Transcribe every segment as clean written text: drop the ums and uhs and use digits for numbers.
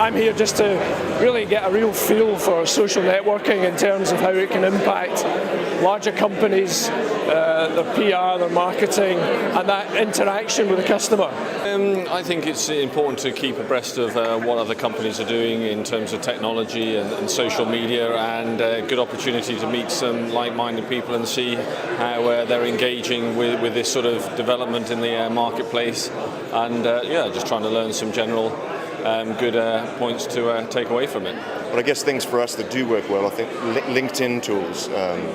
I'm here just to really get a real feel for social networking in terms of how it can impact larger companies, their PR, their marketing, and that interaction with the customer. I think it's important to keep abreast of what other companies are doing in terms of technology and social media, and a good opportunity to meet some like-minded people and see how they're engaging with this sort of development in the marketplace, and just trying to learn some general good points to take away from it. Well, I guess things for us that do work well, I think LinkedIn tools,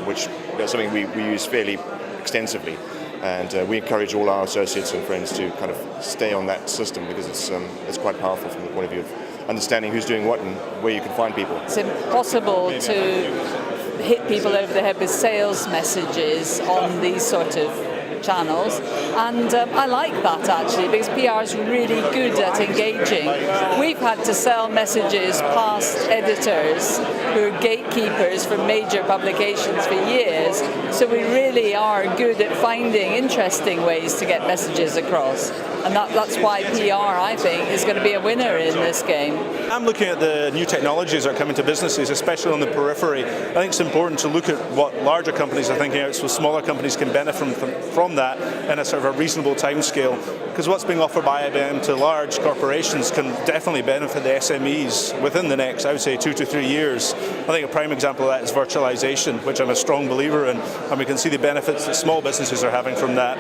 which is something we use fairly extensively, and we encourage all our associates and friends to kind of stay on that system, because it's quite powerful from the point of view of understanding who's doing what and where you can find people. It's impossible to hit people over the head with sales messages on these sort of channels, and I like that actually, because PR is really good at engaging. We've had to sell messages past editors who are gatekeepers for major publications for years, so we really are good at finding interesting ways to get messages across, and that's why PR, I think, is going to be a winner in this game. I'm looking at the new technologies that are coming to businesses, especially on the periphery. I think it's important to look at what larger companies are thinking out, so smaller companies can benefit from that in a sort of a reasonable time scale, because what's being offered by IBM to large corporations can definitely benefit the SMEs within the next, I would say, 2 to 3 years. I think a prime example of that is virtualization, which I'm a strong believer in, and we can see the benefits that small businesses are having from that.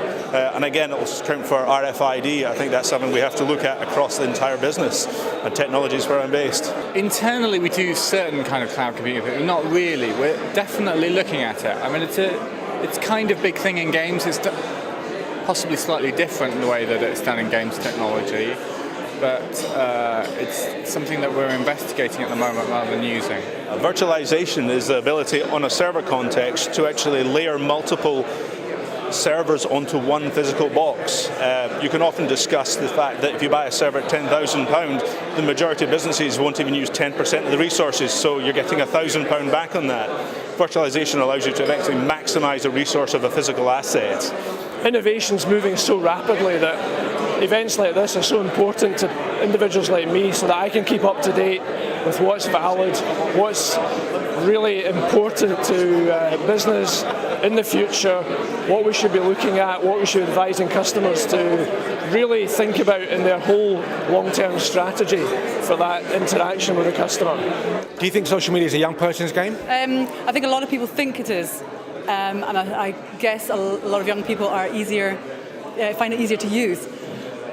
And again, it will count for RFID. I think that's something we have to look at across the entire business, and technology is where I'm based. Internally we do certain kind of cloud computing, but not really. We're definitely looking at it. I mean, it's kind of big thing in games. It's possibly slightly different in the way that it's done in games technology, but it's something that we're investigating at the moment rather than using. Virtualization is the ability on a server context to actually layer multiple servers onto one physical box. You can often discuss the fact that if you buy a server at £10,000, the majority of businesses won't even use 10% of the resources, so you're getting £1,000 back on that. Virtualization allows you to eventually maximize the resource of a physical asset. Innovation's moving so rapidly that events like this are so important to individuals like me, so that I can keep up to date with what's valid, what's really important to business in the future, what we should be looking at, what we should be advising customers to really think about in their whole long-term strategy for that interaction with the customer. Do you think social media is a young person's game? I think a lot of people think it is, and I guess a lot of young people are find it easier to use,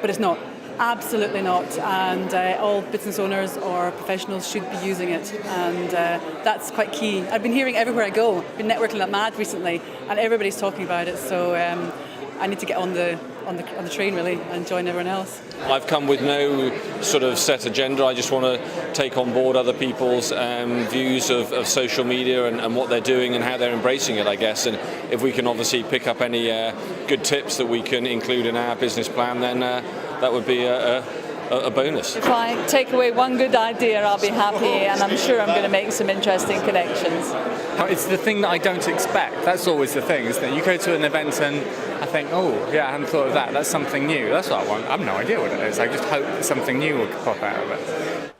but it's not. Absolutely not, and all business owners or professionals should be using it, and that's quite key. I've been hearing everywhere I go, I've been networking like mad recently, and everybody's talking about it, so I need to get on the train really and join everyone else. I've come with no sort of set agenda. I just want to take on board other people's views of social media and what they're doing and how they're embracing it, I guess. And if we can obviously pick up any good tips that we can include in our business plan, then that would be a bonus. If I take away one good idea, I'll be happy, and I'm sure I'm going to make some interesting connections. It's the thing that I don't expect. That's always the thing, isn't it? You go to an event and I think, oh, yeah, I hadn't thought of that. That's something new. That's what I want. I have no idea what it is. I just hope that something new will pop out of it.